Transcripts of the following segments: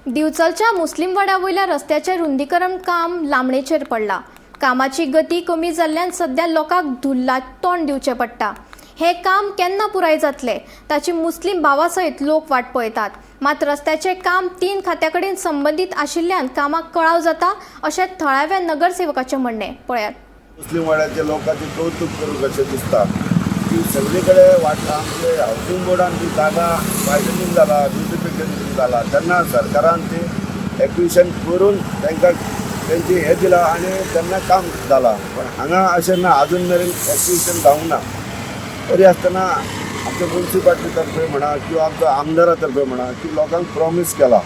दिवचलच्या मुस्लिम वाड्यावयल्या रस्त्याचे रुंदीकरण काम लांबणेचेर पडला। कामाची गती कमी जाल्ल्यान सध्या लोकांक धुल्लाक तोंड दिवचे पडटा। हे काम केन्ना पुराय जातले ताची मुस्लिम भावासयत लोक वाट पळयतात। मात रस्त्याचे काम 3 खात्याकडेन संबंधित आशिल्ल्यान कामाक कळाव जाता अशें थळाव्या नगरसेवकाचे म्हणणे। पळयात। मुस्लिम वाड्याच्या लोकांचे कौतुक करूंक अशें दिसता की सगळीकडे वाटता आमचे हावसिंग बोर्डान ती जागा वायडनिंग जाला, ब्युटिफिकेशन जाला, तेन्ना सरकारान ती एक्विशन करून तांकां तेंची हे दिला आनी तेन्ना काम जालां। पण हांगा अशें ना, अजून मेरेन एक्विशन जावंक ना। तरी आसतना आमच्या म्युन्सिपाल्टी तर्फे म्हणा किंवा आमच्या आमदारा तर्फे म्हणा की लोकांक प्रॉमीस केला,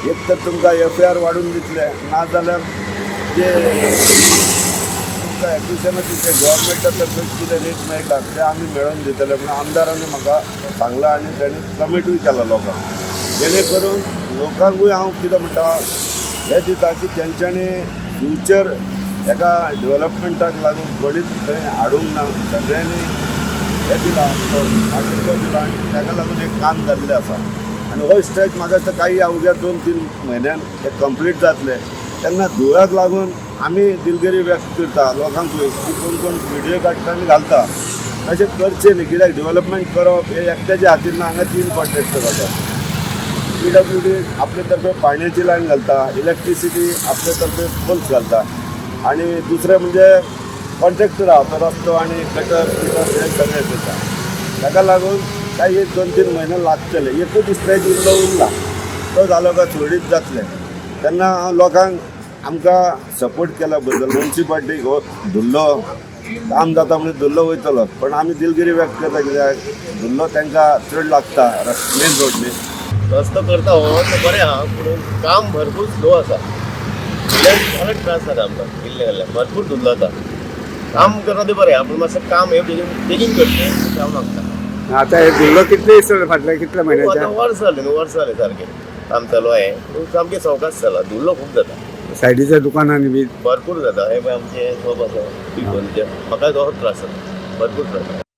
एक तर तुमकां FAR वाडून दितले, ना जाल्यार जे एक्विशनाचे जे गव्हर्मेंटा तर्फे कितें रेट मेळटा ते आमी मेळोवन दितले म्हणून आमदारांनी म्हाका सांगलां आनी तांणी कमिटूय केला लोकांक। जेणे करून लोकांकूय हांव कितें म्हणटा हे दिता की तेंच्यांनी फ्युचर हेका डेवलपमेंटाक लागून कोणीच थंय हाडूंक ना, सगळ्यांनी हे दिला आशिर्वाद दिला आनी ताका लागून एक काम जाल्लें आसा। आनी हो स्ट्रेच म्हाका दिसता काही अवघ्या 2-3 म्हयन्यान हे कंप्लीट जातले। तेन्ना धुळ्याक लागून आमी दिलगिरी व्यक्त करता लोकांकूय की कोण कोण व्हिडिओ काडटा आनी घालता तशें करचें न्ही, कित्याक डेवलपमेंट करप हे एकट्याच्या हातीन ना। हांगा 3 कॉन्ट्रॅक्टर जातात। PWD आपले तर्फे पाण्याची लायन घालता, इलेक्ट्रिसिटी आपले तर्फे पोल्स घालता आनी दुसरें म्हणजे कॉन्ट्रॅक्टर आहा तो रस्तो आनी गटर हे सगळें करता। ताका लागून काही 2-3 म्हयने लागतले। एकूच स्ट्रेच उरला तो जालो काय सुरळीत जातले। तेन्ना हांव लोकांक आमकां सपोर्ट केल्या बद्दल म्युन्सिपाल्टीक हो धुल्लो काम जाता म्हणजे धुल्लो वयतलो, पण आमी दिलगिरी व्यक्त करता कित्याक धुल्लो तांकां चड लागता मेन रोडनी। रस्तो करता हो तो बरें आहा, पूण काम भरपूर स्लो आसा। अलग त्रास जाता आमकां इल्ले जाल्यार भरपूर धुल्लो जाता। काम करता ते बरें आहा, पूण मातशें काम हे बेगीन करचें अशें हांव मागता। आता हे धुल्लो कितले दिसले फाटल्या कितल्या महिन्याच्या वर्स जालें सारकें काम चालू आहे। सामकें सवकास जाला, धुल्लो खूब जाता सायडीच्या दुकानांनी बी भरपूर जाता। हे पळय आमचे शॉप आसा म्हाका हो त्रास जाता, भरपूर त्रास जाता।